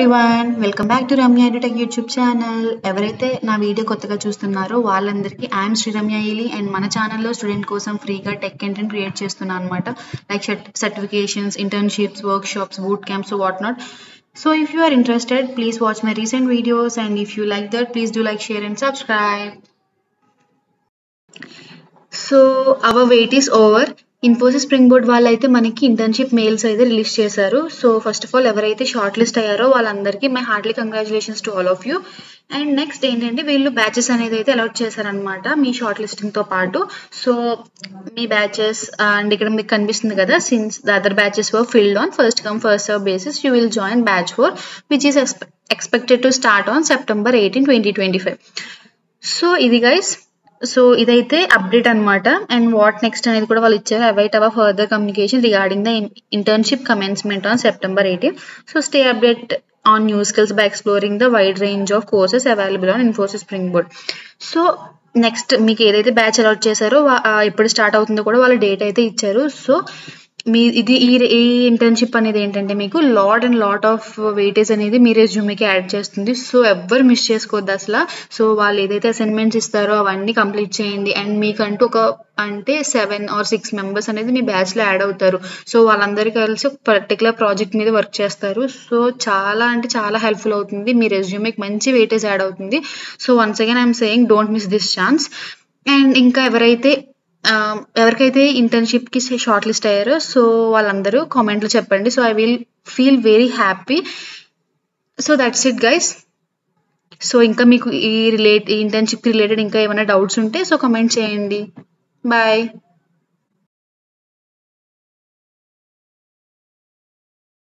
Everyone, welcome back to Ramya edutech YouTube channel. ఎవరైతే నా video కొత్తగా చూస్తున్నారో వాళ్ళందరికీ ఐఎమ్ శ్రీ రమ్య ఈలి అండ్ మన ఛానల్లో స్టూడెంట్ కోసం ఫ్రీగా టెక్ కంటెంట్ క్రియేట్ చేస్తున్నాను అనమాట. Like certifications, internships, workshops, boot camps, what not. So if you are interested, please watch my recent videos, and if you like that, please do like, share and subscribe. So our wait is over. Infosys Springboard వాళ్ళు అయితే మనకి internship mails అయితే release చేశారు. So first of all ఎవరైతే shortlist అయ్యారో వాళ్ళందరికీ my heartly congratulations to all of you. And next ఏంటంటే వీళ్ళు బ్యాచెస్ అనేది అయితే అలాట్ చేశారనమాట మీ షార్ట్ లిస్టింగ్తో పాటు. సో మీ బ్యాచెస్ అండ్ ఇక్కడ మీకు కనిపిస్తుంది కదా, since the other batches were filled on first come first serve basis, you will join batch 4 which is expected to start on September 18, 2025. So ఇది guys, so ఇదైతే update అనమాట. And what next అనేది కూడా వాళ్ళు ఇచ్చారు. Await our further communication regarding the internship commencement on September 18. So stay update on new skills by exploring the wide range of courses available on Infosys spring board. So next మీకు ఏదైతే batch allot చేశారో ఎప్పుడు start అవుతుందో కూడా వాళ్ళ date అయితే ఇచ్చారు. So మీ ఇది ఈ ఇంటర్న్షిప్ అనేది ఏంటంటే మీకు లాట్ ఆఫ్ వెయిటేజ్ అనేది మీ రెజ్యూమేకి యాడ్ చేస్తుంది. సో ఎవ్వరు మిస్ చేసుకోవద్దు అసలు. సో వాళ్ళు ఏదైతే అసైన్మెంట్స్ ఇస్తారో అవన్నీ కంప్లీట్ చేయండి. అండ్ మీకంటూ ఒక 7 or 6 మెంబర్స్ అనేది మీ బ్యాచ్లో యాడ్ అవుతారు. సో వాళ్ళందరూ కలిసి ఒక పర్టికులర్ ప్రాజెక్ట్ మీద వర్క్ చేస్తారు. సో చాలా అంటే చాలా హెల్ప్ఫుల్ అవుతుంది. మీ రెజ్యూమేకి మంచి వెయిటేజ్ యాడ్ అవుతుంది. So once again I'm saying don't miss this chance. And ఇంకా ఎవరికైతే ఇంటర్న్షిప్కి షార్ట్ లిస్ట్ అయ్యారో సో వాళ్ళందరూ కామెంట్లో చెప్పండి. So I will feel very happy. So that's it guys. So ఇంకా మీకు ఈ ఇంటర్న్షిప్కి రిలేటెడ్ ఇంకా ఏమైనా డౌట్స్ ఉంటే సో కమెంట్ చేయండి. బాయ్.